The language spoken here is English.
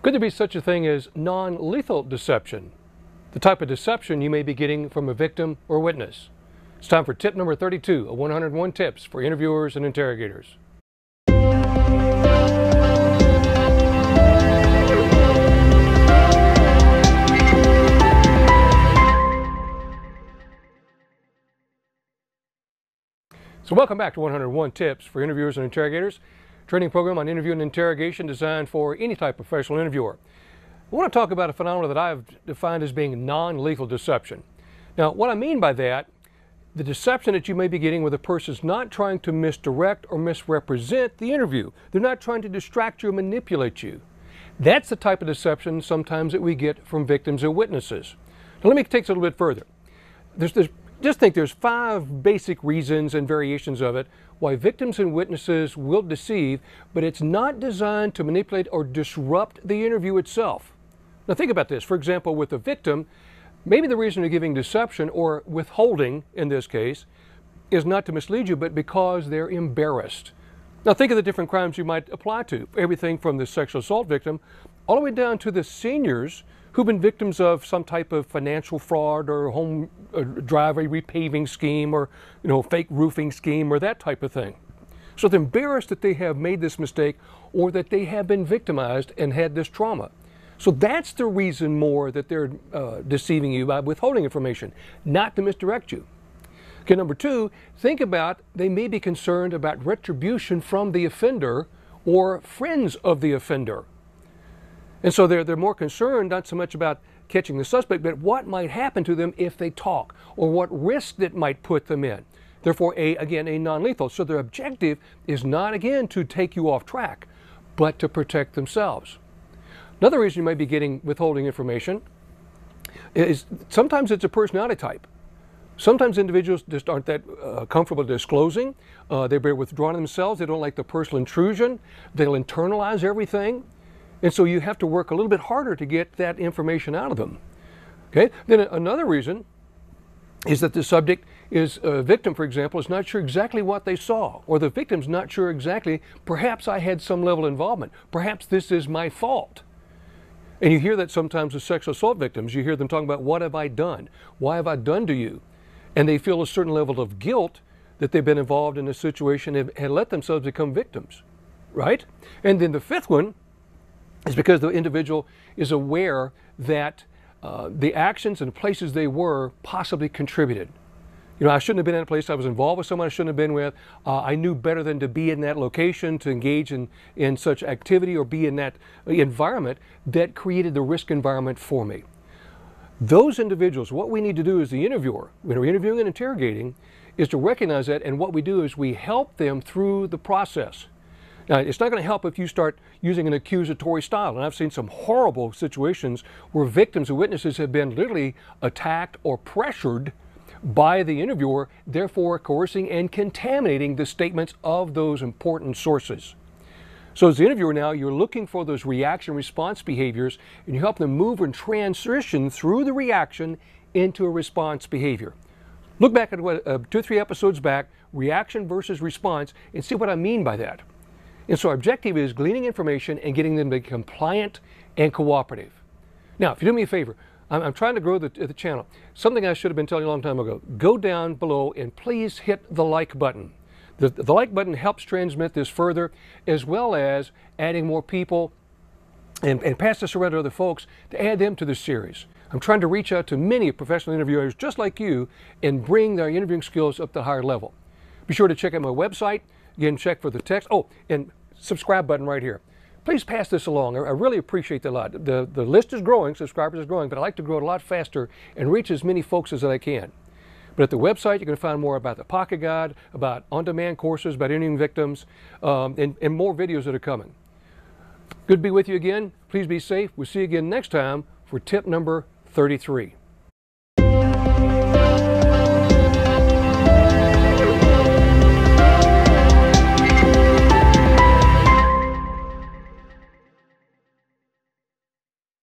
Could there be such a thing as non-lethal deception? The type of deception you may be getting from a victim or witness. It's time for tip number 32 of 101 tips for interviewers and interrogators. So welcome back to 101 tips for interviewers and interrogators, training program on interview and interrogation designed for any type of professional interviewer. I want to talk about a phenomenon that I've defined as being non-lethal deception. Now, what I mean by that, the deception that you may be getting where the person's not trying to misdirect or misrepresent the interview. They're not trying to distract you or manipulate you. That's the type of deception sometimes that we get from victims or witnesses. Now, let me take this a little bit further. Just think there's 5 basic reasons and variations of it why victims and witnesses will deceive, but it's not designed to manipulate or disrupt the interview itself. Now think about this. For example, with a victim, maybe the reason they're giving deception or withholding in this case is not to mislead you, but because they're embarrassed. Now think of the different crimes you might apply to. Everything from the sexual assault victim all the way down to the seniors who've been victims of some type of financial fraud or home driveway repaving scheme or fake roofing scheme or that type of thing. So they're embarrassed that they have made this mistake or that they have been victimized and had this trauma. So that's the reason more that they're deceiving you by withholding information, not to misdirect you. Okay, number 2, think about they may be concerned about retribution from the offender or friends of the offender. And so they're more concerned not so much about catching the suspect, but what might happen to them if they talk, or what risk that might put them in. Therefore, again, a non-lethal. So their objective is not, again, to take you off track, but to protect themselves. Another reason you might be getting withholding information is sometimes it's a personality type. Sometimes individuals just aren't that comfortable disclosing. They're very withdrawn themselves. They don't like the personal intrusion. They'll internalize everything. And so you have to work a little bit harder to get that information out of them. Okay? Then another reason is that the subject is a victim, for example, is not sure exactly what they saw, or the victim's not sure exactly, perhaps I had some level of involvement. Perhaps this is my fault. And you hear that sometimes with sexual assault victims. You hear them talking about, what have I done? Why have I done to you? And they feel a certain level of guilt that they've been involved in a situation and let themselves become victims, right? And then the 5th one is because the individual is aware that the actions and places they were possibly contributed. I shouldn't have been in a place. I was involved with someone I shouldn't have been with. I knew better than to be in that location, to engage in such activity or be in that environment that created the risk environment for me. Those individuals, what we need to do as the interviewer, when we're interviewing and interrogating, is to recognize that, and what we do is we help them through the process. Now, it's not going to help if you start using an accusatory style, and I've seen some horrible situations where victims and witnesses have been literally attacked or pressured by the interviewer, therefore coercing and contaminating the statements of those important sources. So as the interviewer now, you're looking for those reaction-response behaviors, and you help them move and transition through the reaction into a response behavior. Look back at 2 or 3 episodes back, reaction versus response, and see what I mean by that. And so our objective is gleaning information and getting them to be compliant and cooperative. Now, if you do me a favor, I'm trying to grow the channel. Something I should have been telling you a long time ago. Go down below and please hit the like button. The like button helps transmit this further, as well as adding more people and pass this around to other folks to add them to this series. I'm trying to reach out to many professional interviewers just like you and bring their interviewing skills up to a higher level. Be sure to check out my website. Again, check for the text. Oh, and subscribe button right here. Please pass this along. I really appreciate that a lot. The list is growing, subscribers is growing, but I like to grow it a lot faster and reach as many folks as I can. But at the website, you can find more about the Pocket Guide, about on-demand courses, about interviewing victims, and more videos that are coming. Good to be with you again. Please be safe. We'll see you again next time for tip number 33.